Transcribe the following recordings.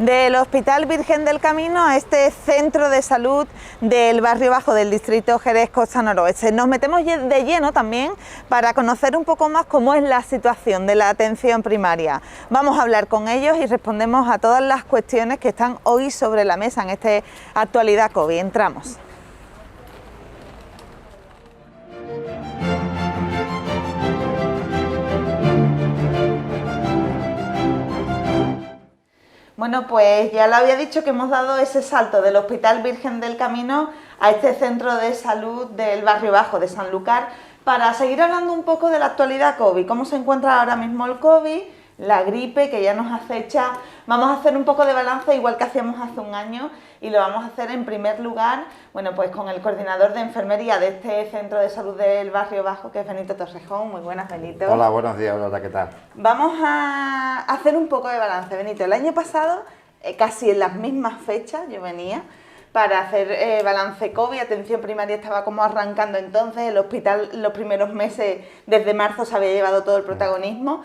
del Hospital Virgen del Camino a este centro de salud del barrio bajo del distrito Jerez Costa Noroeste. Nos metemos de lleno también para conocer un poco más cómo es la situación de la atención primaria. Vamos a hablar con ellos y respondemos a todas las cuestiones que están hoy sobre la mesa en esta actualidad COVID. Entramos. Bueno, pues ya lo había dicho que hemos dado ese salto del Hospital Virgen del Camino a este centro de salud del barrio bajo de Sanlúcar para seguir hablando un poco de la actualidad COVID, cómo se encuentra ahora mismo el COVID, la gripe que ya nos acecha. Vamos a hacer un poco de balance igual que hacíamos hace un año y lo vamos a hacer en primer lugar, bueno, pues con el coordinador de enfermería de este centro de salud del barrio bajo, que es Benito Torrejón. Muy buenas, Benito. Hola, buenos días, Aurora, ¿qué tal? Vamos a hacer un poco de balance, Benito. El año pasado, casi en las mismas fechas, yo venía para hacer balance COVID, atención primaria estaba como arrancando entonces, el hospital los primeros meses, desde marzo, se había llevado todo el protagonismo.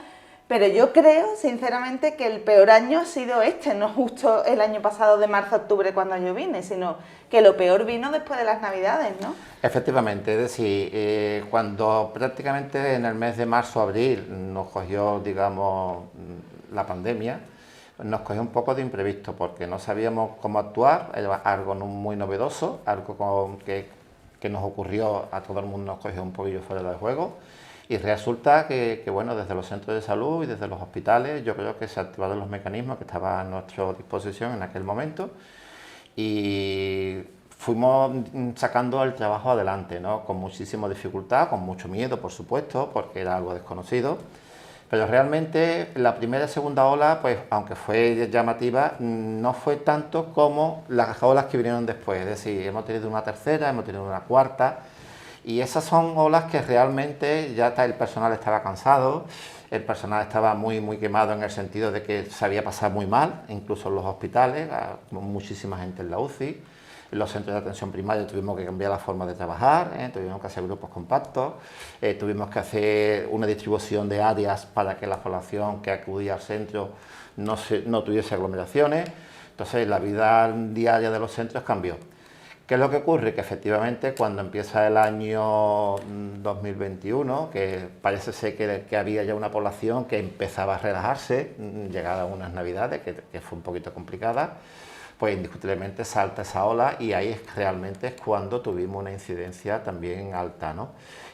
Pero yo creo, sinceramente, que el peor año ha sido este, no justo el año pasado de marzo a octubre cuando yo vine, sino que lo peor vino después de las Navidades, ¿no? Efectivamente, es decir, cuando prácticamente en el mes de marzo-abril nos cogió, digamos, la pandemia, nos cogió un poco de imprevisto porque no sabíamos cómo actuar, era algo muy novedoso, algo que nos ocurrió, a todo el mundo nos cogió un poquillo fuera de juego. Y resulta que, bueno, desde los centros de salud y desde los hospitales yo creo que se activaron los mecanismos que estaban a nuestra disposición en aquel momento y fuimos sacando el trabajo adelante, ¿no? Con muchísima dificultad, con mucho miedo, por supuesto, porque era algo desconocido, pero realmente la primera y segunda ola, pues aunque fue llamativa, no fue tanto como las olas que vinieron después, es decir, hemos tenido una tercera, hemos tenido una cuarta. Y esas son olas que realmente ya el personal estaba cansado, el personal estaba muy quemado en el sentido de que se había pasado muy mal, incluso en los hospitales, muchísima gente en la UCI, en los centros de atención primaria tuvimos que cambiar la forma de trabajar, tuvimos que hacer grupos compactos, tuvimos que hacer una distribución de áreas para que la población que acudía al centro no tuviese aglomeraciones. Entonces la vida diaria de los centros cambió. ¿Qué es lo que ocurre? Que efectivamente cuando empieza el año 2021, que parece ser que había ya una población que empezaba a relajarse, llegada a unas navidades que fue un poquito complicada, pues indiscutiblemente salta esa ola y ahí realmente es cuando tuvimos una incidencia también alta, ¿no?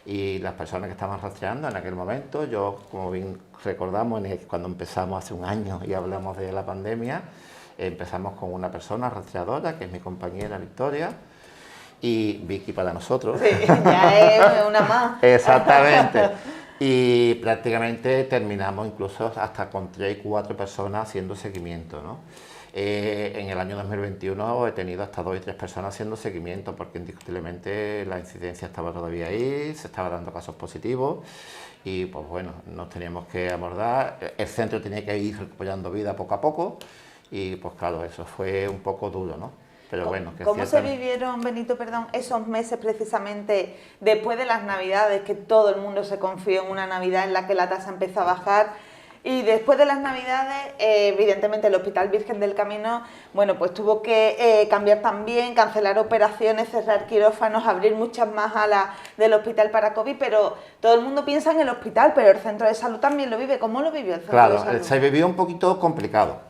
Y las personas que estaban rastreando en aquel momento, yo como bien recordamos cuando empezamos hace un año y hablamos de la pandemia, empezamos con una persona rastreadora, que es mi compañera Victoria, y Vicky para nosotros. Sí, ya es una más. Exactamente. Y prácticamente terminamos incluso hasta con 3 y 4 personas haciendo seguimiento, ¿no? En el año 2021 he tenido hasta 2 y 3 personas haciendo seguimiento, porque indiscutiblemente la incidencia estaba todavía ahí, se estaba dando casos positivos, y pues bueno, nos teníamos que abordar, el centro tenía que ir recuperando vida poco a poco, y pues claro, eso fue un poco duro, ¿no? Pero bueno, ¿Cómo se vivieron, Benito, esos meses precisamente después de las Navidades, que todo el mundo se confió en una Navidad en la que la tasa empezó a bajar? Y después de las Navidades, evidentemente el Hospital Virgen del Camino, bueno, pues tuvo que cambiar también, cancelar operaciones, cerrar quirófanos, abrir muchas más alas del hospital para COVID, pero todo el mundo piensa en el hospital, pero el centro de salud también lo vive. ¿Cómo lo vivió el centro de salud? Claro, se vivió un poquito complicado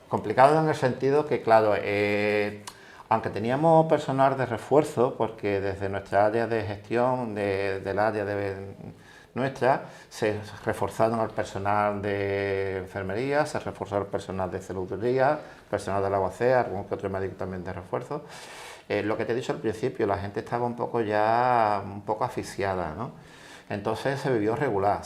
en el sentido que, claro, aunque teníamos personal de refuerzo, porque desde nuestra área de gestión, del área nuestra, se reforzaron al personal de enfermería, se reforzó el personal de celulería, personal del aguacea, algún que otro médico también de refuerzo. Lo que te he dicho al principio, la gente estaba un poco asfixiada, ¿no? Entonces se vivió regular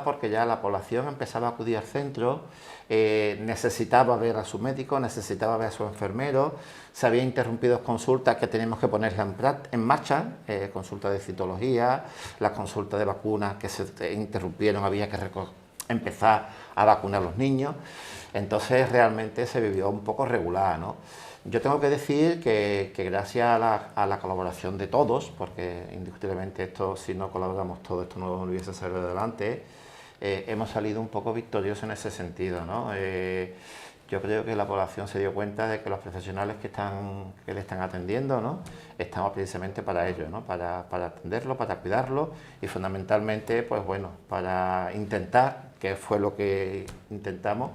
porque ya la población empezaba a acudir al centro, necesitaba ver a su médico, necesitaba ver a su enfermero, se habían interrumpido consultas que teníamos que poner en marcha, consultas de citología, las consultas de vacunas que se interrumpieron, había que empezar a vacunar a los niños, entonces realmente se vivió un poco regular, ¿no? Yo tengo que decir que gracias a la colaboración de todos, porque indiscutiblemente esto, si no colaboramos todos, esto no hubiese salido adelante, hemos salido un poco victoriosos en ese sentido, ¿no? yo creo que la población se dio cuenta de que los profesionales que le están atendiendo, ¿no?, estamos precisamente para ello, ¿no?, para atenderlo, para cuidarlo y fundamentalmente, pues bueno, para intentar, que fue lo que intentamos,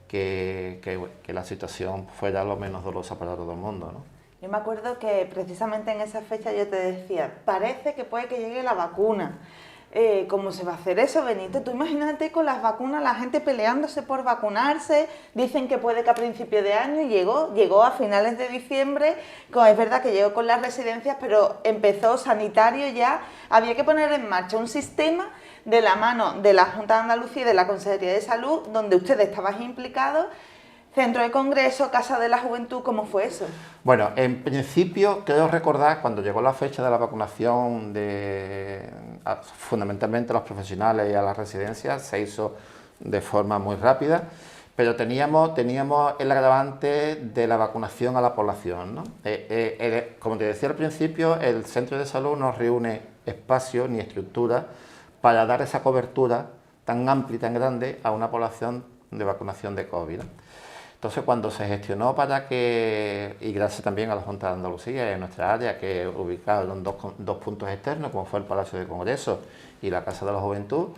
que la situación fuera lo menos dolorosa para todo el mundo, ¿no? Yo me acuerdo que precisamente en esa fecha yo te decía, parece que puede que llegue la vacuna. ¿Cómo se va a hacer eso, Benito? Tú imagínate con las vacunas, la gente peleándose por vacunarse, dicen que puede que a principio de año, y llegó a finales de diciembre, es verdad que llegó con las residencias, pero empezó sanitario ya, había que poner en marcha un sistema de la mano de la Junta de Andalucía y de la Consejería de Salud, donde ustedes estaban implicados. Centro de Congreso, Casa de la Juventud, ¿cómo fue eso? Bueno, en principio, creo recordar, cuando llegó la fecha de la vacunación fundamentalmente a los profesionales y a las residencias, se hizo de forma muy rápida, pero teníamos el agravante de la vacunación a la población, ¿no? Como te decía al principio, el Centro de Salud no reúne espacio ni estructura para dar esa cobertura tan amplia y tan grande a una población de vacunación de COVID, ¿no? Entonces, cuando se gestionó y gracias también a la Junta de Andalucía y a nuestra área, que ubicaron dos puntos externos, como fue el Palacio de Congreso y la Casa de la Juventud,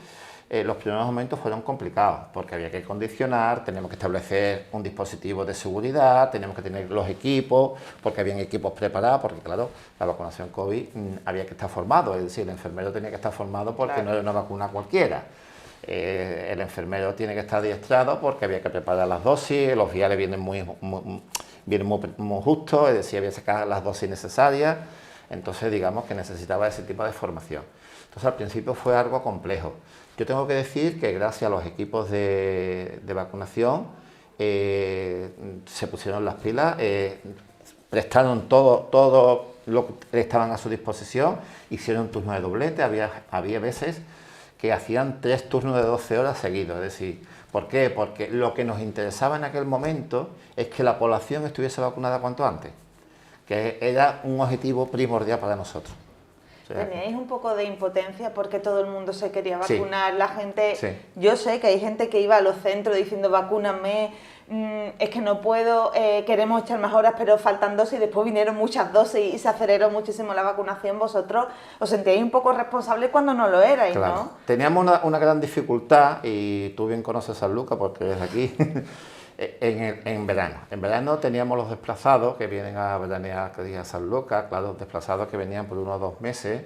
los primeros momentos fueron complicados, porque había que condicionar, teníamos que establecer un dispositivo de seguridad, teníamos que tener los equipos, porque habían equipos preparados, porque claro, la vacunación COVID había que estar formado, es decir, el enfermero tenía que estar formado porque no era una vacuna cualquiera. El enfermero tiene que estar adiestrado porque había que preparar las dosis, los viales vienen muy justos, es decir, había que sacar las dosis necesarias, entonces digamos que necesitaba ese tipo de formación. Entonces al principio fue algo complejo. Yo tengo que decir que gracias a los equipos de vacunación se pusieron las pilas, prestaron todo lo que estaban a su disposición, hicieron turnos de doblete, había veces que hacían 3 turnos de 12 horas seguidos, es decir, ¿por qué? Porque lo que nos interesaba en aquel momento es que la población estuviese vacunada cuanto antes, que era un objetivo primordial para nosotros. O sea, ¿teníais un poco de impotencia porque todo el mundo se quería vacunar? Sí. La gente, Sí. Yo sé que hay gente que iba a los centros diciendo vacúname, es que no puedo, queremos echar más horas, pero faltan dosis, y después vinieron muchas dosis y se aceleró muchísimo la vacunación. Vosotros os sentíais un poco responsables cuando no lo erais, claro, ¿no? Teníamos una gran dificultad, y tú bien conoces Sanlúcar porque eres aquí, en verano. En verano teníamos los desplazados que vienen a veranear a Sanlúcar, claro, desplazados que venían por 1 o 2 meses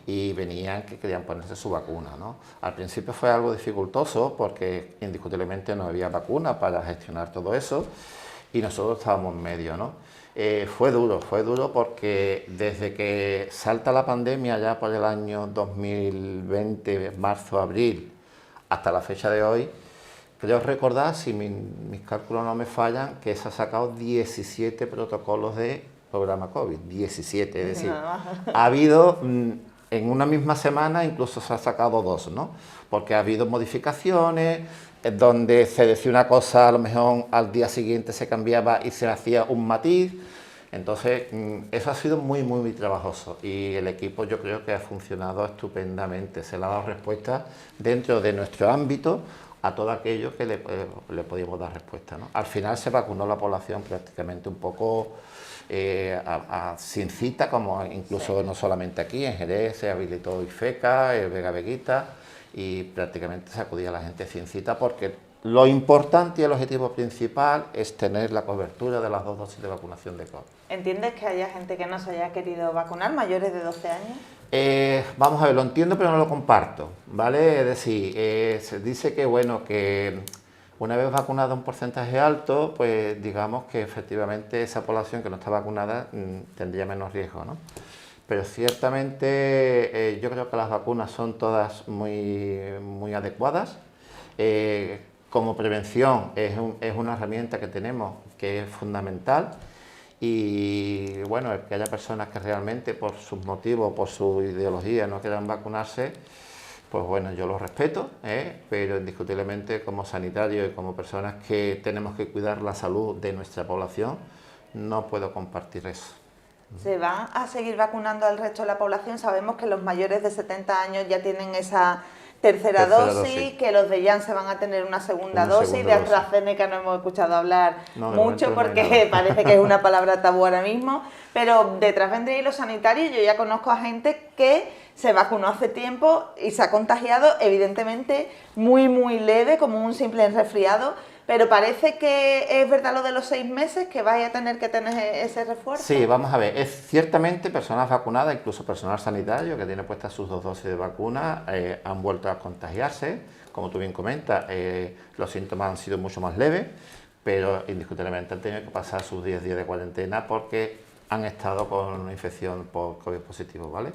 y venían que querían ponerse su vacuna, ¿no? Al principio fue algo dificultoso porque indiscutiblemente no había vacuna para gestionar todo eso y nosotros estábamos en medio, ¿no? Fue duro porque desde que salta la pandemia ya por el año 2020, marzo, abril, hasta la fecha de hoy, creo recordar, si mis cálculos no me fallan, que se ha sacado 17 protocolos de programa COVID, 17, es decir, ha habido en una misma semana incluso se ha sacado 2, ¿no? Porque ha habido modificaciones, donde se decía una cosa, a lo mejor al día siguiente se cambiaba y se hacía un matiz. Entonces, eso ha sido muy trabajoso y el equipo yo creo que ha funcionado estupendamente. Se le ha dado respuesta dentro de nuestro ámbito a todo aquello que le podíamos dar respuesta, ¿no? Al final se vacunó la población prácticamente un poco sin cita, como incluso no solamente aquí, en Jerez se habilitó IFECA, el Vega Veguita, y prácticamente se acudía a la gente sin cita porque lo importante y el objetivo principal es tener la cobertura de las 2 dosis de vacunación de COVID. ¿Entiendes que haya gente que no se haya querido vacunar, mayores de 12 años? Vamos a ver, lo entiendo pero no lo comparto, ¿vale? Es decir, se dice que bueno, que una vez vacunado un porcentaje alto, pues digamos que efectivamente esa población que no está vacunada tendría menos riesgo, ¿no? Pero ciertamente yo creo que las vacunas son todas muy adecuadas. Como prevención es una herramienta que tenemos que es fundamental y bueno, el que haya personas que realmente por sus motivos, por su ideología no quieran vacunarse, pues bueno, yo lo respeto, pero indiscutiblemente como sanitario y como personas que tenemos que cuidar la salud de nuestra población, no puedo compartir eso. ¿Se va a seguir vacunando al resto de la población? Sabemos que los mayores de 70 años ya tienen esa tercera dosis, que los de Janssen van a tener una segunda dosis, de AstraZeneca no hemos escuchado hablar mucho porque parece que es una palabra tabú ahora mismo, pero detrás vendréis los sanitarios. Yo ya conozco a gente que se vacunó hace tiempo y se ha contagiado, evidentemente muy leve, como un simple resfriado, pero parece que es verdad lo de los 6 meses, que vais a tener que tener ese refuerzo. Sí, vamos a ver, es ciertamente personas vacunadas, incluso personal sanitario que tiene puestas sus 2 dosis de vacuna, han vuelto a contagiarse. Como tú bien comentas, los síntomas han sido mucho más leves, pero indiscutiblemente han tenido que pasar sus 10 días de cuarentena porque han estado con una infección por COVID positivo, ¿vale?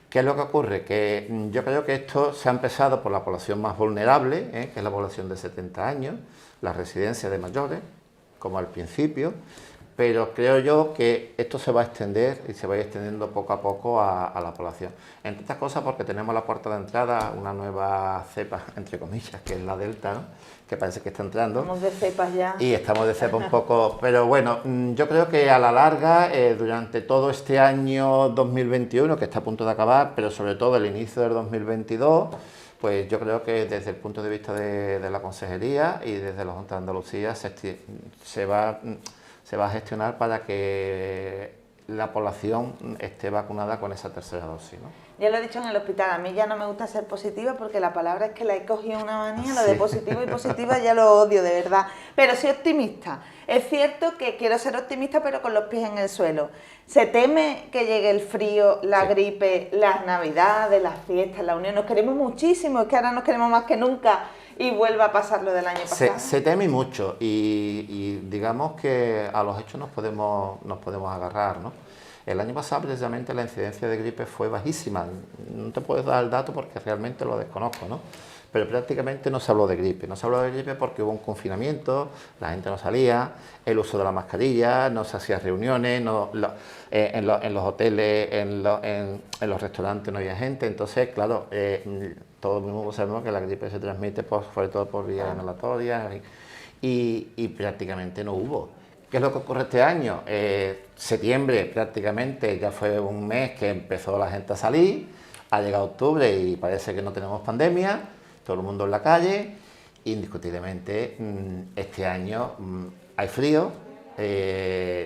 ¿Qué es lo que ocurre? Que yo creo que esto se ha empezado por la población más vulnerable, que es la población de 70 años, las residencias de mayores, como al principio, pero creo yo que esto se va a extender y se va a ir extendiendo poco a poco a la población. Entre otras cosas porque tenemos a la puerta de entrada una nueva cepa, entre comillas, que es la Delta, ¿no? Que parece que está entrando. Estamos de cepas ya. Y estamos de cepa un poco, pero bueno, yo creo que a la larga, durante todo este año 2021, que está a punto de acabar, pero sobre todo el inicio del 2022, pues yo creo que desde el punto de vista de la Consejería y desde la Junta de Andalucía se va a gestionar para que la población esté vacunada con esa tercera dosis, ¿no? Ya lo he dicho en el hospital, a mí ya no me gusta ser positiva porque la palabra es que la he cogido una manía, lo de positivo y positiva ya lo odio de verdad, pero soy optimista. Es cierto que quiero ser optimista pero con los pies en el suelo. Se teme que llegue el frío, la gripe, las navidades, las fiestas, la unión, nos queremos muchísimo, es que ahora nos queremos más que nunca y vuelva a pasar lo del año pasado. Se teme mucho y digamos que a los hechos nos podemos agarrar, ¿no? El año pasado precisamente la incidencia de gripe fue bajísima, no te puedo dar el dato porque realmente lo desconozco, ¿no? Pero prácticamente no se habló de gripe, porque hubo un confinamiento, la gente no salía, el uso de la mascarilla, no se hacían reuniones, en los hoteles, en los restaurantes no había gente, entonces claro, todos mismos sabemos que la gripe se transmite sobre todo por vías inhalatorias y prácticamente no hubo. ¿Qué es lo que ocurre este año? Septiembre prácticamente ya fue un mes que empezó la gente a salir, ha llegado octubre y parece que no tenemos pandemia, todo el mundo en la calle, indiscutiblemente este año hay frío,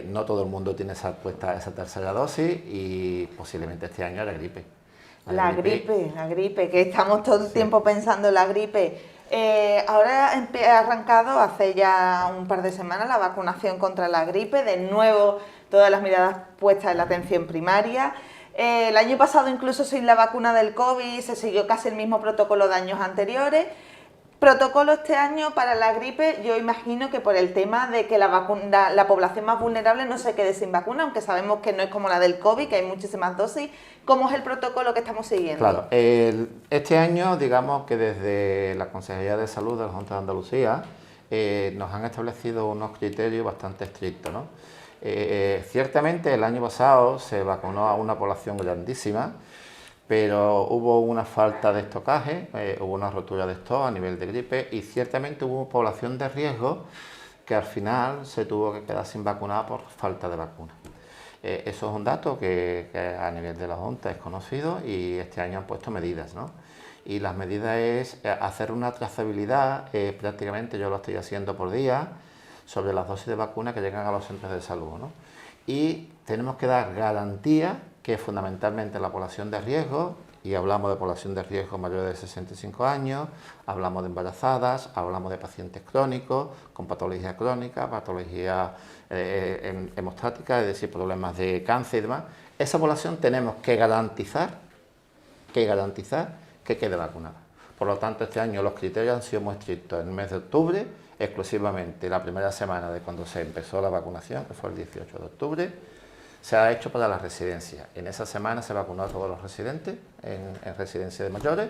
no todo el mundo tiene puesta esa tercera dosis y posiblemente este año la gripe. La gripe, que estamos todo el tiempo pensando en la gripe. Ahora ha arrancado hace ya un par de semanas la vacunación contra la gripe, de nuevo todas las miradas puestas en la atención primaria. El año pasado incluso sin la vacuna del COVID se siguió casi el mismo protocolo de años anteriores. Protocolo este año para la gripe, yo imagino que por el tema de que la población más vulnerable no se quede sin vacuna, aunque sabemos que no es como la del COVID, que hay muchísimas dosis. ¿Cómo es el protocolo que estamos siguiendo? Claro, este año, digamos que desde la Consejería de Salud de la Junta de Andalucía nos han establecido unos criterios bastante estrictos, ¿no? Ciertamente el año pasado se vacunó a una población grandísima, pero hubo una falta de estocaje, hubo una rotura de stock a nivel de gripe y ciertamente hubo población de riesgo que al final se tuvo que quedar sin vacunar por falta de vacuna. Eso es un dato que a nivel de la Junta es conocido y este año han puesto medidas, ¿no? Y las medidas es hacer una trazabilidad, prácticamente yo lo estoy haciendo por día, sobre las dosis de vacuna que llegan a los centros de salud, ¿no? Y tenemos que dar garantía que fundamentalmente la población de riesgo, y hablamos de población de riesgo mayores de 65 años, hablamos de embarazadas, hablamos de pacientes crónicos, con patología crónica, patología hemostática, es decir, problemas de cáncer y demás. Esa población tenemos que garantizar que quede vacunada. Por lo tanto, este año los criterios han sido muy estrictos. En el mes de octubre, exclusivamente la primera semana de cuando se empezó la vacunación, que fue el 18 de octubre, se ha hecho para las residencias. En esa semana se vacunó a todos los residentes en residencias de mayores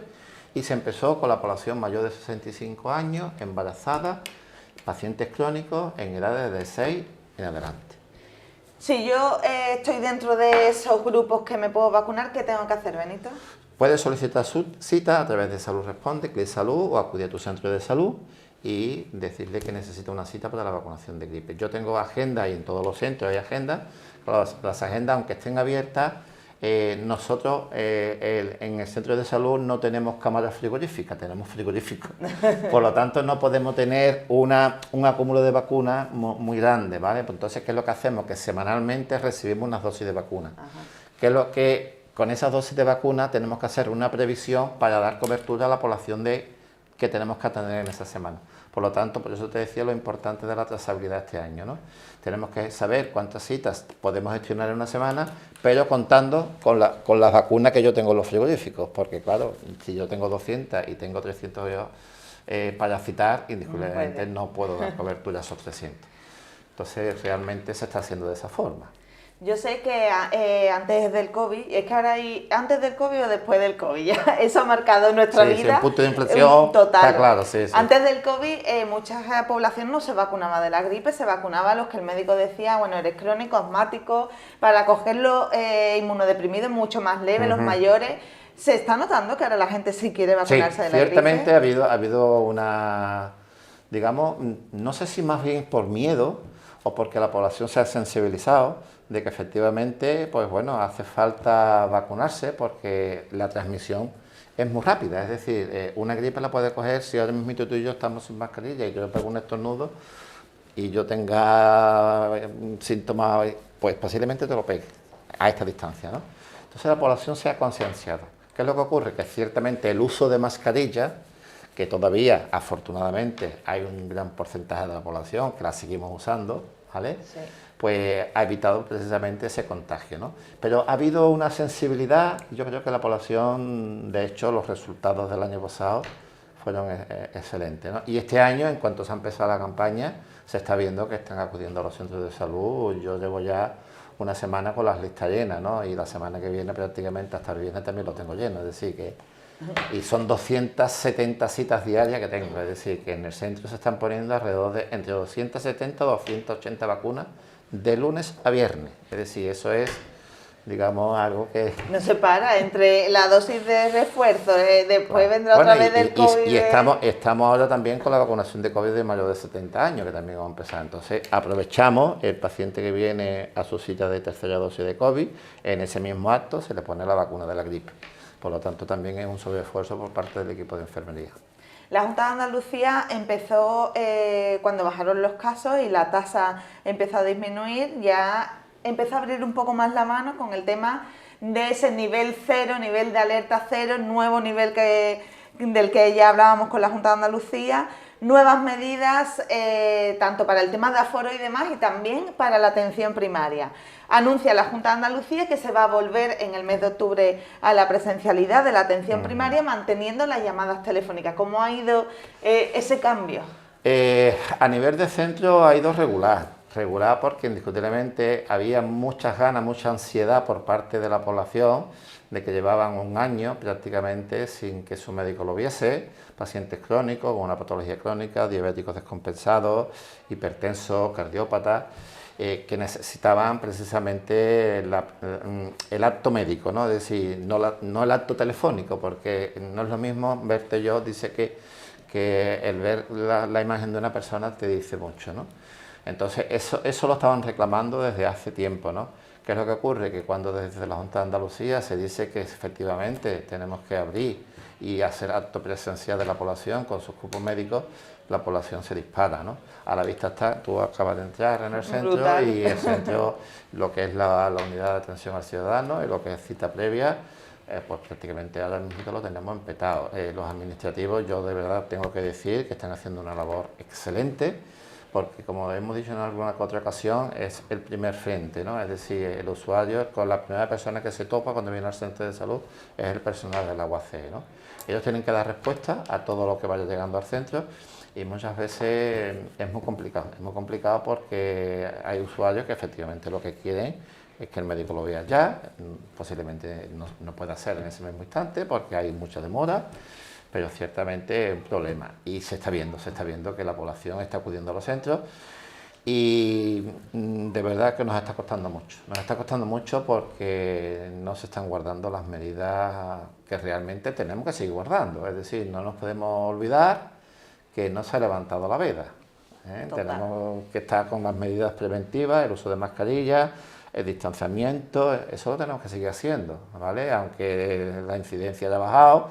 y se empezó con la población mayor de 65 años, embarazadas, pacientes crónicos en edades de 6 en adelante. Si yo estoy dentro de esos grupos que me puedo vacunar, ¿qué tengo que hacer, Benito? Puedes solicitar su cita a través de Salud Responde, Clic Salud o acudir a tu centro de salud y decirle que necesita una cita para la vacunación de gripe. Yo tengo agenda y en todos los centros hay agendas. Las agendas, aunque estén abiertas, nosotros en el centro de salud no tenemos cámaras frigoríficas, tenemos frigoríficos. Por lo tanto, no podemos tener un acúmulo de vacunas muy grande, ¿vale? Pues entonces, ¿qué es lo que hacemos? Que semanalmente recibimos unas dosis de vacunas. Que es lo que con esas dosis de vacuna tenemos que hacer una previsión para dar cobertura a la población que tenemos que atender en esa semana. Por lo tanto, por eso te decía lo importante de la trazabilidad este año, ¿no? Tenemos que saber cuántas citas podemos gestionar en una semana, pero contando con las vacunas que yo tengo en los frigoríficos, porque claro, si yo tengo 200 y tengo 300 para citar, indiscutiblemente no puedo dar cobertura a esos 300. Entonces, realmente se está haciendo de esa forma. Yo sé que antes del COVID, es que ahora hay antes del COVID o después del COVID, ya eso ha marcado nuestra vida. Sí, un punto de inflexión total. Está claro, sí. Antes del COVID, mucha población no se vacunaba de la gripe, se vacunaba a los que el médico decía, bueno, eres crónico, asmático, para cogerlo inmunodeprimido mucho más leve, los mayores. ¿Se está notando que ahora la gente sí quiere vacunarse de la gripe? Ciertamente ha habido una, digamos, no sé si más bien por miedo o porque la población se ha sensibilizado de que efectivamente, pues bueno, hace falta vacunarse porque la transmisión es muy rápida. Es decir, una gripe la puede coger si ahora mismo tú y yo estamos sin mascarilla y yo le pego un estornudo y yo tenga síntomas, pues posiblemente te lo pegue a esta distancia, ¿no? Entonces la población se ha concienciado. ¿Qué es lo que ocurre? Que ciertamente el uso de mascarilla, que todavía afortunadamente hay un gran porcentaje de la población que la seguimos usando, ¿vale? Sí. Pues ha evitado precisamente ese contagio, ¿no? Pero ha habido una sensibilidad, yo creo que la población, de hecho, los resultados del año pasado fueron excelentes, ¿no? Y este año, en cuanto se ha empezado la campaña, se está viendo que están acudiendo a los centros de salud. Yo llevo ya una semana con las listas llenas, ¿no? Y la semana que viene prácticamente hasta el viernes también lo tengo lleno, es decir que... Y son 270 citas diarias que tengo, es decir, que en el centro se están poniendo alrededor de entre 270 y 280 vacunas de lunes a viernes. Es decir, eso es, digamos, algo que... No se para, entre la dosis de refuerzo, después vendrá otra vez del COVID. Y estamos ahora también con la vacunación de COVID de mayores de 70 años, que también vamos a empezar. Entonces, aprovechamos el paciente que viene a su cita de tercera dosis de COVID, en ese mismo acto se le pone la vacuna de la gripe. Por lo tanto, también es un sobreesfuerzo por parte del equipo de enfermería. La Junta de Andalucía empezó, cuando bajaron los casos y la tasa empezó a disminuir, ya empezó a abrir un poco más la mano con el tema de ese nivel cero, nivel de alerta cero, nuevo nivel del que ya hablábamos con la Junta de Andalucía, nuevas medidas tanto para el tema de aforo y demás y también para la atención primaria. Anuncia la Junta de Andalucía que se va a volver en el mes de octubre a la presencialidad de la atención primaria manteniendo las llamadas telefónicas. ¿Cómo ha ido ese cambio? A nivel de centro ha ido regular porque indiscutiblemente había muchas ganas, mucha ansiedad por parte de la población de que llevaban un año prácticamente sin que su médico lo viese, pacientes crónicos con una patología crónica, diabéticos descompensados, hipertensos, cardiópatas, que necesitaban precisamente el acto médico, ¿no? Es decir, no el acto telefónico, porque no es lo mismo verte yo, dice que el ver la imagen de una persona te dice mucho, ¿no? Entonces eso lo estaban reclamando desde hace tiempo, ¿no? ¿Qué es lo que ocurre? Que cuando desde la Junta de Andalucía se dice que efectivamente tenemos que abrir y hacer acto presencial de la población con sus cupos médicos, la población se dispara, ¿no? A la vista está, tú acabas de entrar en el centro brutal. Y el centro, lo que es la unidad de atención al ciudadano y lo que es cita previa, pues prácticamente ahora mismo lo tenemos empetado. Los administrativos, yo de verdad tengo que decir que están haciendo una labor excelente, porque como hemos dicho en alguna otra ocasión, es el primer frente, ¿no? Es decir, el usuario con la primera persona que se topa cuando viene al centro de salud es el personal del agua C, ¿no? Ellos tienen que dar respuesta a todo lo que vaya llegando al centro y muchas veces es muy complicado porque hay usuarios que efectivamente lo que quieren es que el médico lo vea ya, posiblemente no pueda ser en ese mismo instante porque hay mucha demora, pero ciertamente es un problema y se está viendo que la población está acudiendo a los centros y de verdad que nos está costando mucho porque no se están guardando las medidas que realmente tenemos que seguir guardando, es decir, no nos podemos olvidar que no se ha levantado la veda, ¿eh? Tenemos que estar con las medidas preventivas, el uso de mascarillas, el distanciamiento, eso lo tenemos que seguir haciendo, ¿vale? Aunque la incidencia haya bajado,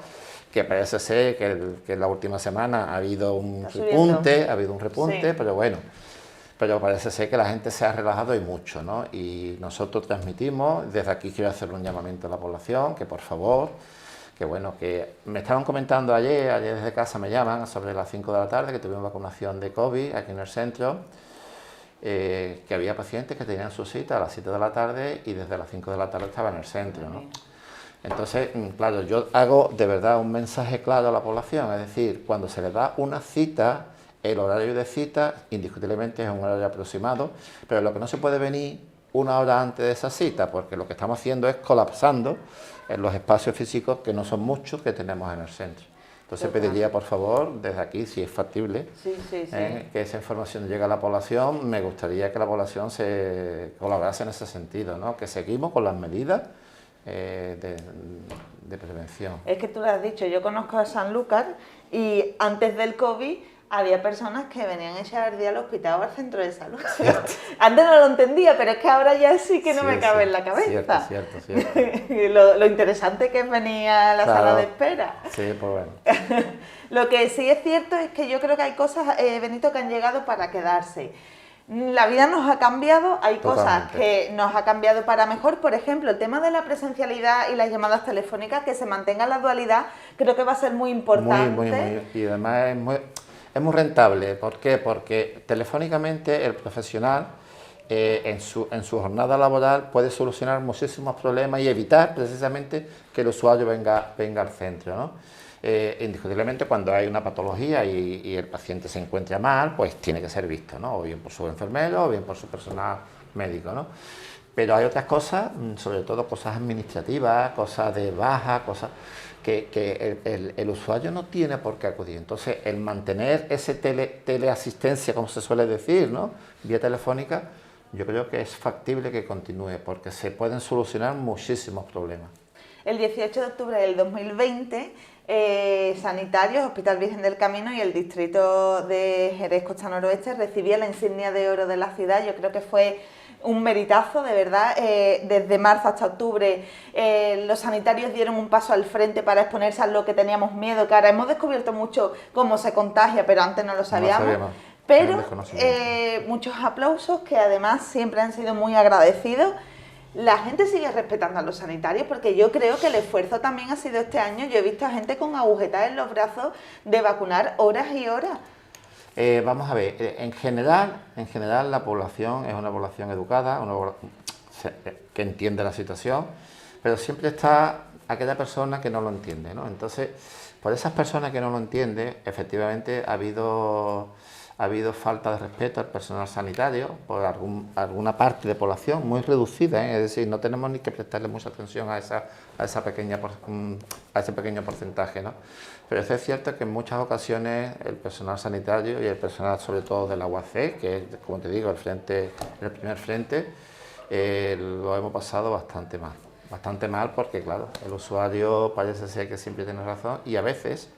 que parece ser que en la última semana ha habido un repunte, Sí. pero bueno, pero parece ser que la gente se ha relajado y mucho, ¿no? Y nosotros transmitimos, desde aquí quiero hacer un llamamiento a la población, que por favor, que bueno, que me estaban comentando ayer desde casa me llaman sobre las 5 de la tarde, que tuvimos vacunación de COVID aquí en el centro, que había pacientes que tenían su cita a las 7 de la tarde y desde las 5 de la tarde estaban en el centro, ¿no? Entonces, claro, yo hago de verdad un mensaje claro a la población, es decir, cuando se les da una cita, el horario de cita indiscutiblemente es un horario aproximado, pero lo que no se puede venir una hora antes de esa cita, porque lo que estamos haciendo es colapsando en los espacios físicos, que no son muchos, que tenemos en el centro. Entonces pediría, por favor, desde aquí, si es factible, que esa información llegue a la población. Me gustaría que la población se colaborase en ese sentido, ¿no? Que seguimos con las medidas de prevención. Es que tú lo has dicho, yo conozco a Sanlúcar y antes del COVID había personas que venían a echar el día al hospital o al centro de salud. Antes no lo entendía, pero es que ahora ya sí que no me cabe en la cabeza. Cierto. Lo interesante que es venir a la sala de espera. Sí, pues bueno. Lo que sí es cierto es que yo creo que hay cosas, Benito, que han llegado para quedarse. La vida nos ha cambiado, hay cosas que nos ha cambiado para mejor, por ejemplo, el tema de la presencialidad y las llamadas telefónicas, que se mantenga la dualidad, creo que va a ser muy importante. Muy, y además es muy rentable. ¿Por qué? Porque telefónicamente el profesional en su jornada laboral puede solucionar muchísimos problemas y evitar precisamente que el usuario venga al centro, ¿no? Indiscutiblemente cuando hay una patología y el paciente se encuentra mal, pues tiene que ser visto, ¿no? O bien por su enfermero o bien por su personal médico, ¿no? Pero hay otras cosas, sobre todo cosas administrativas, cosas de baja, cosas que el usuario no tiene por qué acudir. Entonces, el mantener ese teleasistencia, como se suele decir, ¿no? Vía telefónica, yo creo que es factible que continúe, porque se pueden solucionar muchísimos problemas. El 18 de octubre del 2020, Sanitarios, Hospital Virgen del Camino y el distrito de Jerez Costa Noroeste recibía la insignia de oro de la ciudad. Yo creo que fue un meritazo, de verdad. Desde marzo hasta octubre los sanitarios dieron un paso al frente para exponerse a lo que teníamos miedo, que ahora hemos descubierto mucho cómo se contagia, pero antes no lo sabíamos. Pero muchos aplausos que además siempre han sido muy agradecidos. La gente sigue respetando a los sanitarios porque yo creo que el esfuerzo también ha sido este año. Yo he visto a gente con agujetas en los brazos de vacunar horas y horas. Vamos a ver, en general la población es una población educada, que entiende la situación, pero siempre está aquella persona que no lo entiende, ¿no? Entonces, por esas personas que no lo entienden, efectivamente ha habido falta de respeto al personal sanitario por alguna parte de población muy reducida, ¿eh? Es decir, no tenemos ni que prestarle mucha atención a ese pequeño porcentaje, ¿no? Pero es cierto que en muchas ocasiones el personal sanitario y el personal sobre todo de la UAC, que es, como te digo, el primer frente, lo hemos pasado bastante mal porque, claro, el usuario parece ser que siempre tiene razón y a veces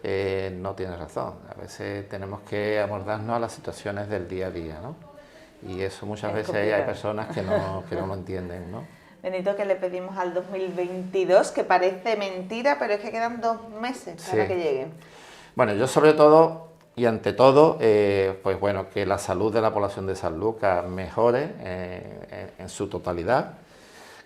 no tiene razón. A veces tenemos que abordarnos a las situaciones del día a día, ¿no? Y eso muchas veces hay personas que no lo entienden, ¿no? Benito, que le pedimos al 2022, que parece mentira, pero es que quedan 2 meses para que lleguen. Bueno, yo sobre todo y ante todo, pues bueno, que la salud de la población de Sanlúcar mejore en su totalidad,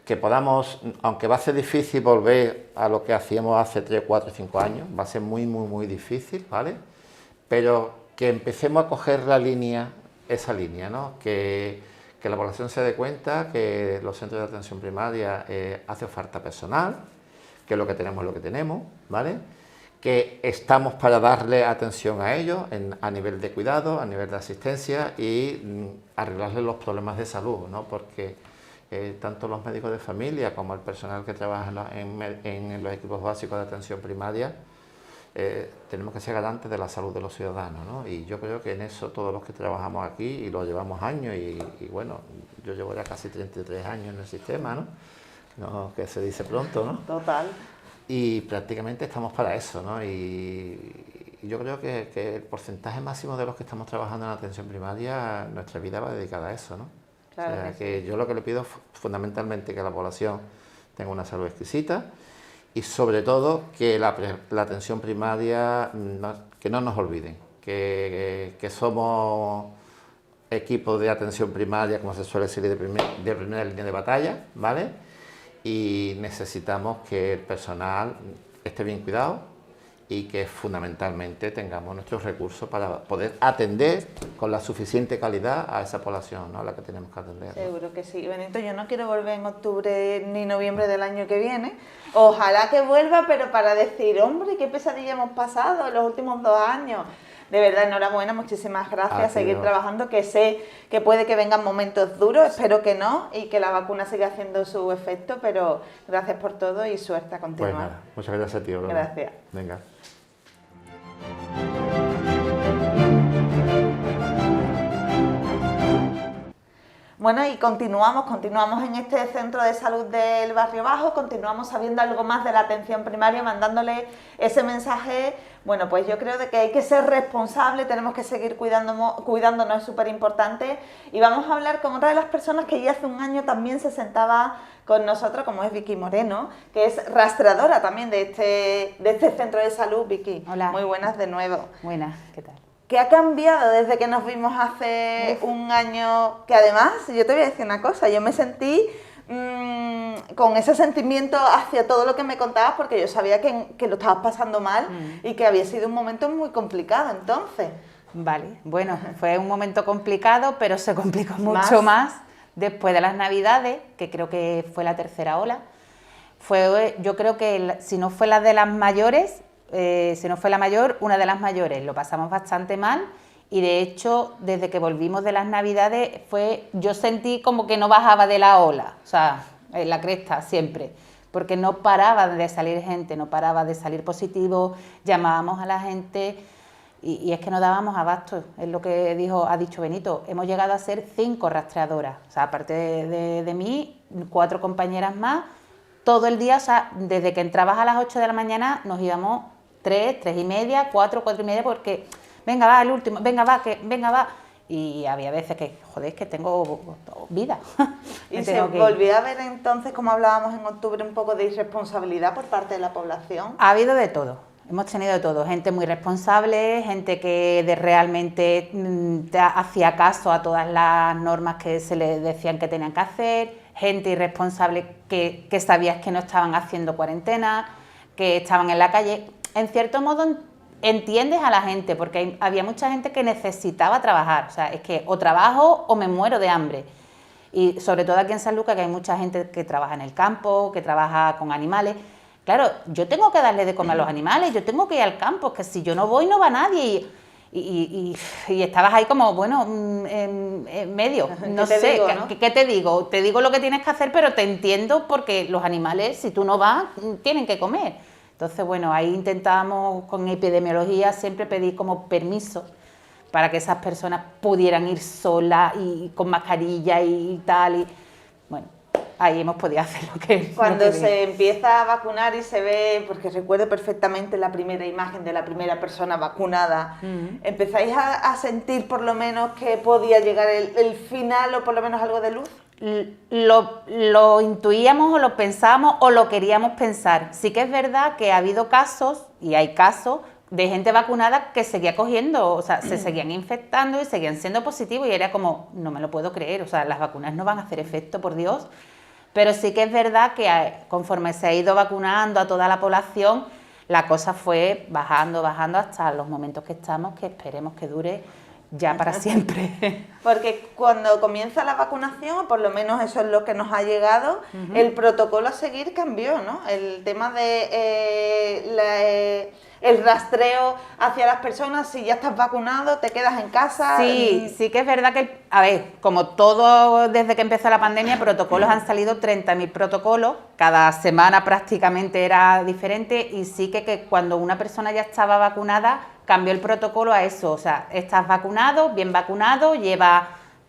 que podamos, aunque va a ser difícil volver a lo que hacíamos hace 3, 4, 5 años, va a ser muy difícil, ¿vale? Pero que empecemos a coger esa línea, ¿no? Que la población se dé cuenta que los centros de atención primaria hace falta personal, que lo que tenemos es lo que tenemos, ¿vale? Que estamos para darle atención a ellos a nivel de cuidado, a nivel de asistencia y arreglarles los problemas de salud, ¿no? Porque tanto los médicos de familia como el personal que trabaja en los equipos básicos de atención primaria tenemos que ser garantes de la salud de los ciudadanos, ¿no? Y yo creo que en eso todos los que trabajamos aquí y lo llevamos años y bueno, yo llevo ya casi 33 años en el sistema, ¿no? Que se dice pronto, ¿no? Total. Y prácticamente estamos para eso, ¿no? Y yo creo que el porcentaje máximo de los que estamos trabajando en atención primaria, nuestra vida va dedicada a eso, ¿no? Claro o sea, que que yo lo que le pido es fundamentalmente que la población tenga una salud exquisita y sobre todo que la atención primaria, que no nos olviden, que somos equipos de atención primaria, como se suele decir, de primera línea de batalla, ¿vale? Y necesitamos que el personal esté bien cuidado y que fundamentalmente tengamos nuestros recursos para poder atender con la suficiente calidad a esa población, ¿no?, a la que tenemos que atender, ¿no? Seguro que sí. Benito, yo no quiero volver en octubre ni noviembre del año que viene. Ojalá que vuelva, pero para decir, hombre, qué pesadilla hemos pasado en los últimos 2 años. De verdad, enhorabuena, muchísimas gracias. Seguir trabajando, que sé que puede que vengan momentos duros, espero que no, y que la vacuna siga haciendo su efecto, pero gracias por todo y suerte a continuar. Pues nada, muchas gracias a ti, Aurora. Gracias. Venga. Bueno, y continuamos en este centro de salud del Barrio Bajo, continuamos sabiendo algo más de la atención primaria, mandándole ese mensaje. Bueno, pues yo creo de que hay que ser responsable, tenemos que seguir cuidándonos, es súper importante. Y vamos a hablar con otra de las personas que ya hace un año también se sentaba con nosotros, como es Vicky Moreno, que es rastreadora también de este centro de salud. Vicky, hola. Muy buenas de nuevo. Buenas, ¿qué tal? ¿Qué ha cambiado desde que nos vimos hace un año? Que además, yo te voy a decir una cosa, yo me sentí con ese sentimiento hacia todo lo que me contabas, porque yo sabía que lo estabas pasando mal y que había sido un momento muy complicado entonces. Vale, bueno, fue un momento complicado, pero se complicó mucho más después de las Navidades, que creo que fue la tercera ola. Yo creo que si no fue la de las mayores, si no fue la mayor, una de las mayores. Lo pasamos bastante mal y de hecho desde que volvimos de las Navidades yo sentí como que no bajaba de la ola, o sea, en la cresta siempre, porque no paraba de salir gente, no paraba de salir positivo, llamábamos a la gente y es que no dábamos abasto, es lo que ha dicho Benito, hemos llegado a ser 5 rastreadoras, o sea, aparte de mí, 4 compañeras más, todo el día, o sea, desde que entrabas a las 8 de la mañana nos íbamos 3, 3 y media, 4, 4 y media, porque venga va, el último, venga va, y había veces que, joder, es que tengo vida. ¿Y se volvió a ver entonces, como hablábamos en octubre, un poco de irresponsabilidad por parte de la población? Ha habido de todo, hemos tenido de todo, gente muy responsable, gente que realmente hacía caso a todas las normas que se les decían que tenían que hacer, gente irresponsable que sabías que no estaban haciendo cuarentena, que estaban en la calle. En cierto modo entiendes a la gente, porque había mucha gente que necesitaba trabajar, o sea, es que o trabajo o me muero de hambre. Y sobre todo aquí en San Lucas, que hay mucha gente que trabaja en el campo, que trabaja con animales. Claro, yo tengo que darle de comer a los animales, yo tengo que ir al campo, que si yo no voy no va nadie. Y estabas ahí como, bueno, en medio, no sé, ¿qué te digo? Te digo lo que tienes que hacer, pero te entiendo porque los animales, si tú no vas, tienen que comer. Entonces, bueno, ahí intentábamos con epidemiología siempre pedir como permiso para que esas personas pudieran ir solas y con mascarilla y tal. Y bueno, ahí hemos podido hacer lo que... Cuando se empieza a vacunar y se ve, porque recuerdo perfectamente la primera imagen de la primera persona vacunada, ¿empezáis a sentir por lo menos que podía llegar el final o por lo menos algo de luz? Lo intuíamos o lo pensábamos o lo queríamos pensar. Sí que es verdad que ha habido casos, y hay casos, de gente vacunada que seguía cogiendo, o sea, se seguían infectando y seguían siendo positivos y era como, no me lo puedo creer, o sea, las vacunas no van a hacer efecto, por Dios. Pero sí que es verdad que conforme se ha ido vacunando a toda la población, la cosa fue bajando hasta los momentos que estamos, que esperemos que dure ya para siempre. Porque cuando comienza la vacunación, o por lo menos eso es lo que nos ha llegado, el protocolo a seguir cambió, ¿no? El tema de el rastreo hacia las personas, si ya estás vacunado, te quedas en casa. Sí que es verdad que, a ver, como todo desde que empezó la pandemia, protocolos han salido 30.000 protocolos, cada semana prácticamente era diferente y sí que cuando una persona ya estaba vacunada, cambió el protocolo a eso, o sea, estás vacunado, bien vacunado, lleva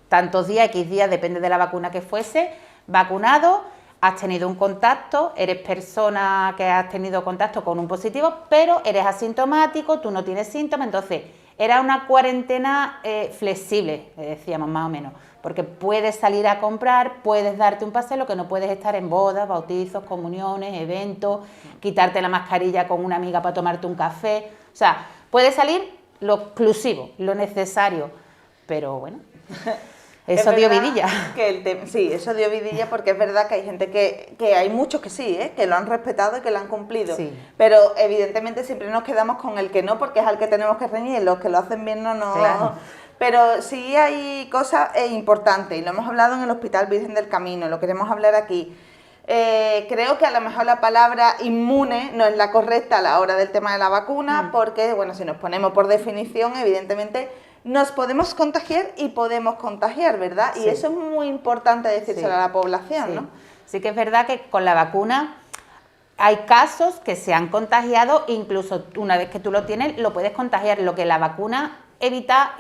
tantos días, X días, depende de la vacuna que fuese, vacunado, has tenido un contacto, eres persona que has tenido contacto con un positivo, pero eres asintomático, tú no tienes síntomas, entonces Era una cuarentena flexible, decíamos más o menos, porque puedes salir a comprar, puedes darte un paseo, lo que no puedes estar en bodas, bautizos, comuniones, eventos, quitarte la mascarilla con una amiga para tomarte un café. O sea, puedes salir lo exclusivo, lo necesario, pero bueno, eso dio vidilla. Sí, eso dio vidilla porque es verdad que hay gente que hay muchos que sí, que lo han respetado y que lo han cumplido, Sí. pero evidentemente siempre nos quedamos con el que no, porque es al que tenemos que reñir, los que lo hacen bien no. Claro. Pero sí hay cosas importantes, y lo hemos hablado en el Hospital Virgen del Camino, lo queremos hablar aquí. Creo que a lo mejor la palabra inmune no es la correcta a la hora del tema de la vacuna, porque, bueno, si nos ponemos por definición, evidentemente nos podemos contagiar y podemos contagiar, ¿verdad? Sí. Y eso es muy importante decírselo Sí. a la población, Sí. ¿no? Sí que es verdad que con la vacuna hay casos que se han contagiado, incluso una vez que tú lo tienes, lo puedes contagiar. Lo que la vacuna evita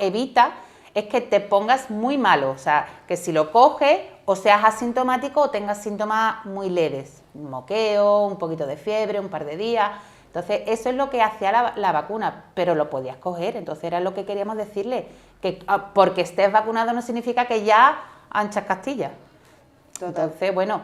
es que te pongas muy malo, o sea, que si lo coges o seas asintomático o tengas síntomas muy leves, un moqueo, un poquito de fiebre, un par de días. Entonces, eso es lo que hacía la vacuna, pero lo podías coger. Entonces, era lo que queríamos decirle, que porque estés vacunado no significa que ya anchas Castilla. Total. Entonces, bueno,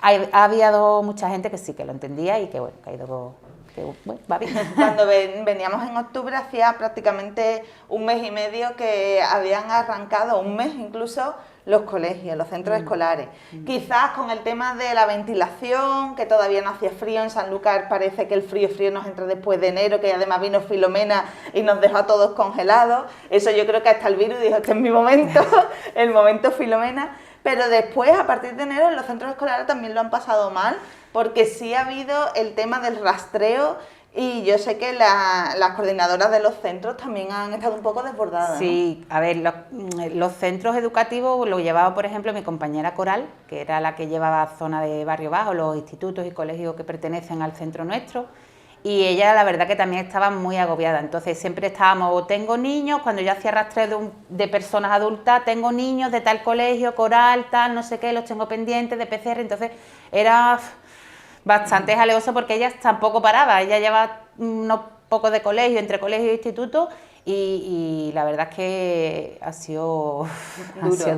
ha habido mucha gente que sí que lo entendía y que, bueno, que ha ido, que, bueno, va bien. Cuando veníamos en octubre, hacía prácticamente un mes y medio que habían arrancado, un mes incluso, los colegios, los centros escolares. Quizás con el tema de la ventilación, que todavía no hacía frío en Sanlúcar, parece que el frío nos entra después de enero, que además vino Filomena y nos dejó a todos congelados. Eso yo creo que hasta el virus dijo, este es mi momento, el momento Filomena. Pero después, a partir de enero, en los centros escolares también lo han pasado mal, porque sí ha habido el tema del rastreo, y yo sé que las coordinadoras de los centros también han estado un poco desbordadas, ¿no? Sí, a ver, los centros educativos lo llevaba, por ejemplo, mi compañera Coral, que era la que llevaba zona de Barrio Bajo, los institutos y colegios que pertenecen al centro nuestro, y ella la verdad que también estaba muy agobiada. Entonces siempre estábamos, tengo niños, cuando yo hacía rastreo de personas adultas, tengo niños de tal colegio, Coral, tal, no sé qué, los tengo pendientes de PCR. Entonces era bastante jaleoso porque ella tampoco paraba, ella lleva unos pocos de colegio, entre colegio e instituto, y la verdad es que ha sido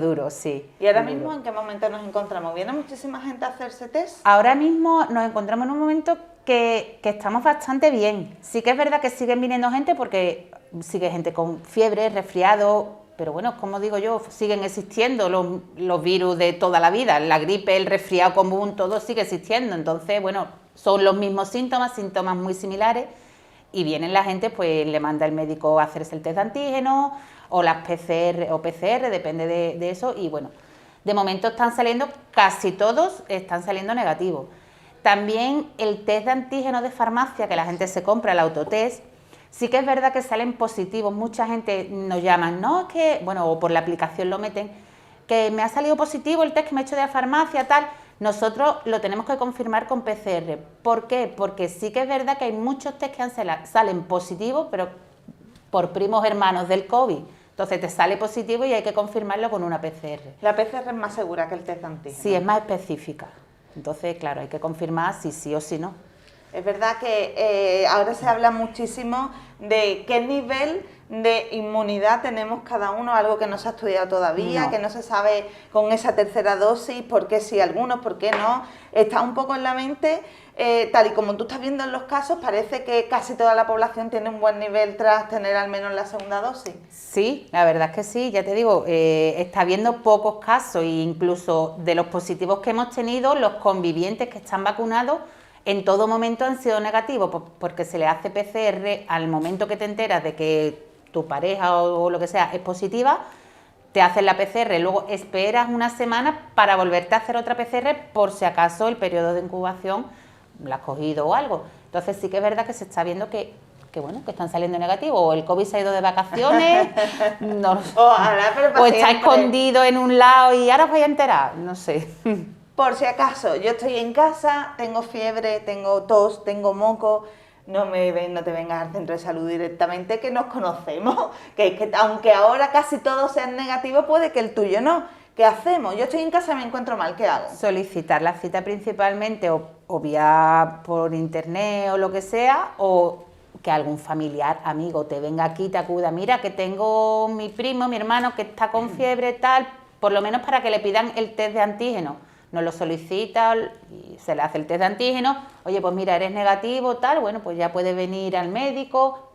duro, sí. ¿Y ahora duro. mismo en qué momento nos encontramos? ¿Viene muchísima gente a hacerse test? Ahora mismo nos encontramos en un momento que estamos bastante bien. Sí que es verdad que siguen viniendo gente porque sigue gente con fiebre, resfriado, pero bueno, como digo yo, siguen existiendo los virus de toda la vida, la gripe, el resfriado común, todo sigue existiendo. Entonces, bueno, son los mismos síntomas muy similares, y vienen la gente, pues le manda el médico a hacerse el test de antígeno o las PCR o PCR, depende de eso, y bueno, de momento están saliendo, casi todos están saliendo negativos. También el test de antígeno de farmacia que la gente se compra, el autotest, sí que es verdad que salen positivos. Mucha gente nos llaman, no, es que, bueno, o por la aplicación lo meten, que me ha salido positivo el test que me he hecho de la farmacia, tal. Nosotros lo tenemos que confirmar con PCR. ¿Por qué? Porque sí que es verdad que hay muchos test que salen positivos, pero por primos hermanos del COVID. Entonces te sale positivo y hay que confirmarlo con una PCR. La PCR es más segura que el test de antígeno. Sí, es más específica. Entonces, claro, hay que confirmar si sí o si no. Es verdad que ahora se habla muchísimo de qué nivel de inmunidad tenemos cada uno, algo que no se ha estudiado todavía, No. que no se sabe con esa tercera dosis, por qué sí algunos, por qué no. Está un poco en la mente, tal y como tú estás viendo en los casos, parece que casi toda la población tiene un buen nivel tras tener al menos la segunda dosis. Sí, la verdad es que sí, ya te digo, está habiendo pocos casos, e incluso de los positivos que hemos tenido, los convivientes que están vacunados en todo momento han sido negativos, porque se le hace PCR al momento que te enteras de que tu pareja o lo que sea es positiva, te hacen la PCR, luego esperas una semana para volverte a hacer otra PCR por si acaso el periodo de incubación la has cogido o algo. Entonces sí que es verdad que se está viendo que bueno, que están saliendo negativos, o el COVID se ha ido de vacaciones, no lo sé. Ojalá, pero para O está siempre. escondido en un lado y ahora os vais a enterar, no sé. Por si acaso, yo estoy en casa, tengo fiebre, tengo tos, tengo moco, no te vengas al centro de salud directamente, que nos conocemos, que aunque ahora casi todos sean negativos, puede que el tuyo no. ¿Qué hacemos? Yo estoy en casa y me encuentro mal, ¿qué hago? Solicitar la cita principalmente o vía por internet o lo que sea, o que algún familiar, amigo, te venga aquí, te acuda, mira que tengo mi primo, mi hermano que está con fiebre, tal, por lo menos para que le pidan el test de antígeno. Nos lo solicita y se le hace el test de antígeno, oye, pues mira, eres negativo, tal, bueno, pues ya puedes venir al médico.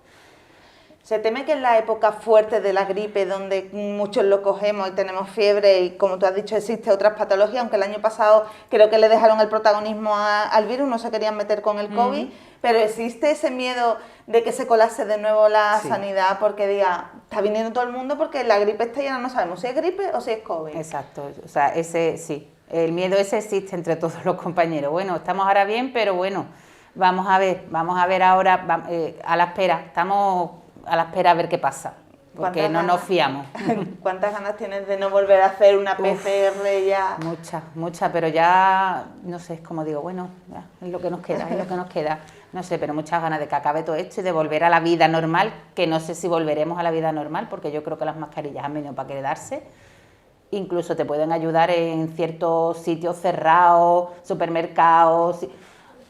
¿Se teme que en la época fuerte de la gripe, donde muchos lo cogemos y tenemos fiebre y, como tú has dicho, existe otras patologías, aunque el año pasado creo que le dejaron el protagonismo al virus, no se querían meter con el COVID, pero existe ese miedo de que se colapse de nuevo la sanidad porque diga, está viniendo todo el mundo porque la gripe está ya no sabemos si es gripe o si es COVID? Exacto, o sea, ese sí, el miedo ese existe entre todos los compañeros. Bueno, estamos ahora bien, pero bueno, vamos a ver ahora, a la espera, estamos a la espera a ver qué pasa, porque no nos fiamos. ¿Cuántas ganas tienes de no volver a hacer una PCR ya? Muchas, pero ya, no sé, es como digo, bueno, ya, es lo que nos queda, no sé, pero muchas ganas de que acabe todo esto y de volver a la vida normal, que no sé si volveremos a la vida normal, porque yo creo que las mascarillas han venido para quedarse. Incluso te pueden ayudar en ciertos sitios cerrados, supermercados.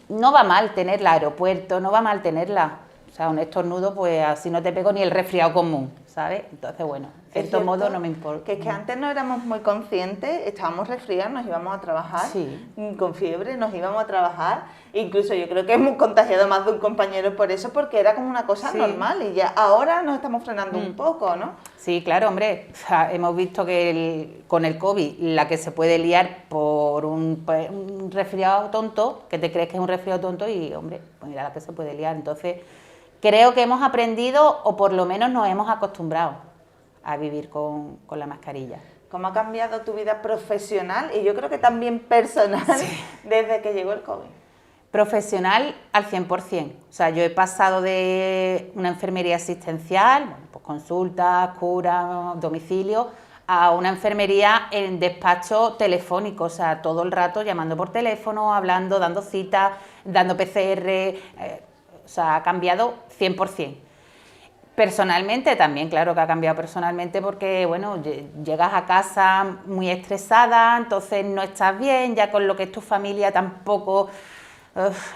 No va mal tenerla, aeropuerto, no va mal tenerla. O sea, un estornudo, pues así no te pego ni el resfriado común, ¿sabes? Entonces, bueno, de cierto modo no me importa. Que es que antes no éramos muy conscientes, estábamos resfriados, nos íbamos a trabajar, con fiebre, nos íbamos a trabajar. Incluso yo creo que hemos contagiado más de un compañero por eso, porque era como una cosa normal y ya ahora nos estamos frenando un poco, ¿no? Sí, claro, hombre, o sea, hemos visto que con el COVID la que se puede liar por un resfriado tonto, que te crees que es un resfriado tonto y, hombre, pues mira la que se puede liar. Entonces, creo que hemos aprendido, o por lo menos nos hemos acostumbrado a vivir con la mascarilla. ¿Cómo ha cambiado tu vida profesional y yo creo que también personal desde que llegó el COVID? Profesional al 100%. O sea, yo he pasado de una enfermería asistencial, bueno, pues consultas, curas, domicilio, a una enfermería en despacho telefónico, o sea, todo el rato llamando por teléfono, hablando, dando citas, dando PCR, o sea, ha cambiado 100%. Personalmente también, claro que ha cambiado personalmente porque, bueno, llegas a casa muy estresada, entonces no estás bien, ya con lo que es tu familia tampoco,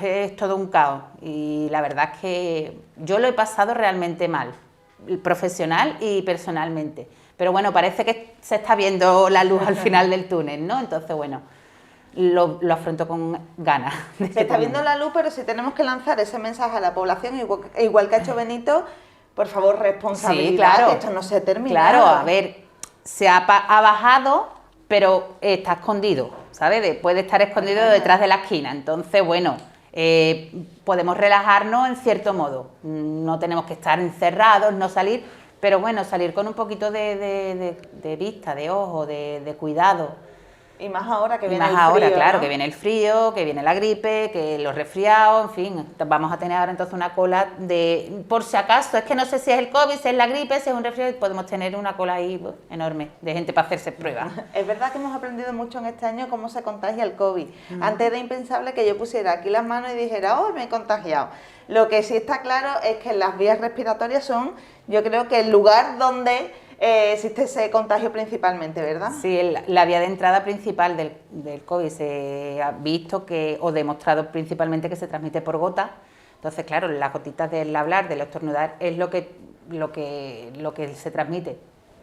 es todo un caos. Y la verdad es que yo lo he pasado realmente mal, profesional y personalmente. Pero bueno, parece que se está viendo la luz al final del túnel, ¿no? Entonces, bueno, lo afronto con ganas. Se está viendo la luz, pero si tenemos que lanzar ese mensaje a la población, igual que ha hecho Benito, por favor, responsabilidad, claro, que esto no se termina. Claro, a ver, ha bajado, pero está escondido, ¿sabes? Puede estar escondido detrás de la esquina. Entonces, bueno, podemos relajarnos en cierto modo. No tenemos que estar encerrados, no salir, pero bueno, salir con un poquito de vista, de ojo, de cuidado. Y más ahora que viene el frío. Más ahora, claro, ¿no? que viene el frío, que viene la gripe, que los resfriados, en fin. Vamos a tener ahora entonces una cola de, por si acaso, es que no sé si es el COVID, si es la gripe, si es un resfriado, podemos tener una cola ahí enorme de gente para hacerse pruebas. Es verdad que hemos aprendido mucho en este año cómo se contagia el COVID. Antes era impensable que yo pusiera aquí las manos y dijera, oh, me he contagiado. Lo que sí está claro es que las vías respiratorias son, yo creo que el lugar donde existe ese contagio principalmente, ¿verdad? Sí, la vía de entrada principal del COVID se ha visto o demostrado principalmente que se transmite por gotas. Entonces, claro, las gotitas del hablar, del estornudar, es lo que se transmite.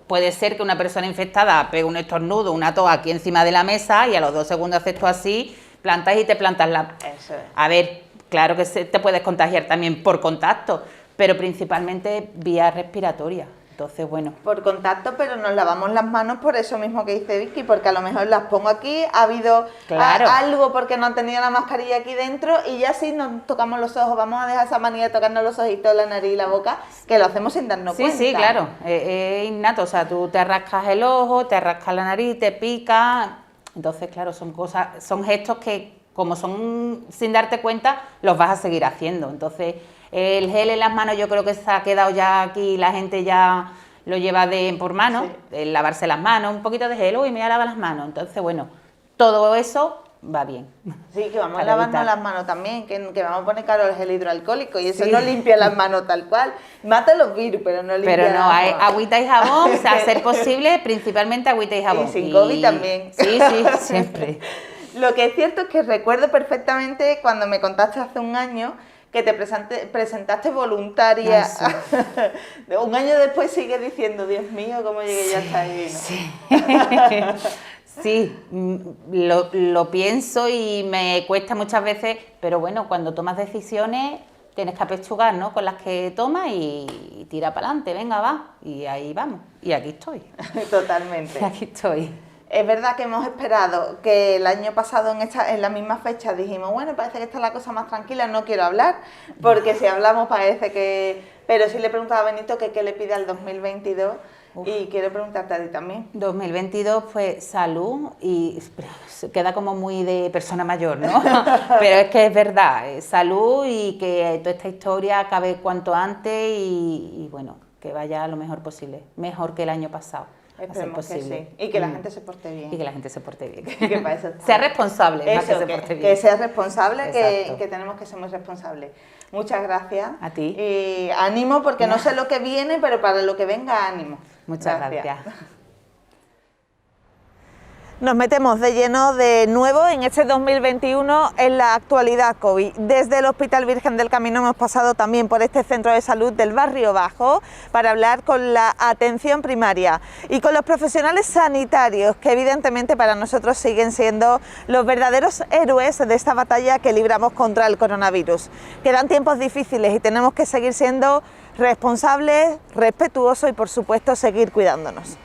Puede ser que una persona infectada pegue un estornudo, una tos aquí encima de la mesa y a los 2 segundos haces tú así, plantas y te plantas la... Eso es. A ver, claro que te puedes contagiar también por contacto, pero principalmente vía respiratoria. Entonces, bueno. Por contacto, pero nos lavamos las manos por eso mismo que dice Vicky, porque a lo mejor las pongo aquí, ha habido algo porque no han tenido la mascarilla aquí dentro y ya sí nos tocamos los ojos, vamos a dejar esa manía de tocarnos los ojitos, la nariz y la boca, que lo hacemos sin darnos cuenta. Sí, claro, es innato, o sea, tú te rascas el ojo, te rascas la nariz, te pica, entonces, claro, son gestos que, como son sin darte cuenta, los vas a seguir haciendo, entonces... El gel en las manos yo creo que se ha quedado ya aquí, la gente ya lo lleva por mano, el lavarse las manos, un poquito de gel, uy, me voy a lavar las manos. Entonces, bueno, todo eso va bien. Sí, que vamos a lavarnos las manos también, que vamos a poner caro el gel hidroalcohólico y eso no limpia las manos tal cual. Mata los virus, pero no limpia Pero no, hay agüita y jabón, o sea, a ser posible, principalmente agüita y jabón. Y sin COVID también. Sí, siempre. Lo que es cierto es que recuerdo perfectamente cuando me contaste hace un año que te presentaste voluntaria. Ay, sí. Un año después sigues diciendo, Dios mío, cómo llegué ya hasta ahí, ¿no? Sí. Sí, lo pienso y me cuesta muchas veces, pero bueno, cuando tomas decisiones tienes que apechugar, ¿no?, con las que tomas y tira para adelante, venga, va, y ahí vamos, y aquí estoy. Totalmente. Y aquí estoy. Es verdad que hemos esperado que el año pasado en la misma fecha dijimos, bueno, parece que está la cosa más tranquila, no quiero hablar, porque si hablamos parece que... Pero sí le preguntaba a Benito que qué le pide al 2022 y quiero preguntarte a ti también. 2022 pues salud y se queda como muy de persona mayor, ¿no? Pero es que es verdad, salud y que toda esta historia acabe cuanto antes y bueno, que vaya lo mejor posible, mejor que el año pasado. Esperemos que sí. Y que la gente se porte bien. Y que la gente se porte bien. Que para eso sea responsable, eso, más que se porte bien. Que sea responsable, Exacto. que tenemos que ser muy responsables. Muchas gracias. A ti. Y ánimo, porque no sé lo que viene, pero para lo que venga, ánimo. Muchas gracias. Nos metemos de lleno de nuevo en este 2021 en la actualidad COVID. Desde el Hospital Virgen del Camino hemos pasado también por este centro de salud del Barrio Bajo para hablar con la atención primaria y con los profesionales sanitarios que evidentemente para nosotros siguen siendo los verdaderos héroes de esta batalla que libramos contra el coronavirus. Quedan tiempos difíciles y tenemos que seguir siendo responsables, respetuosos y por supuesto seguir cuidándonos.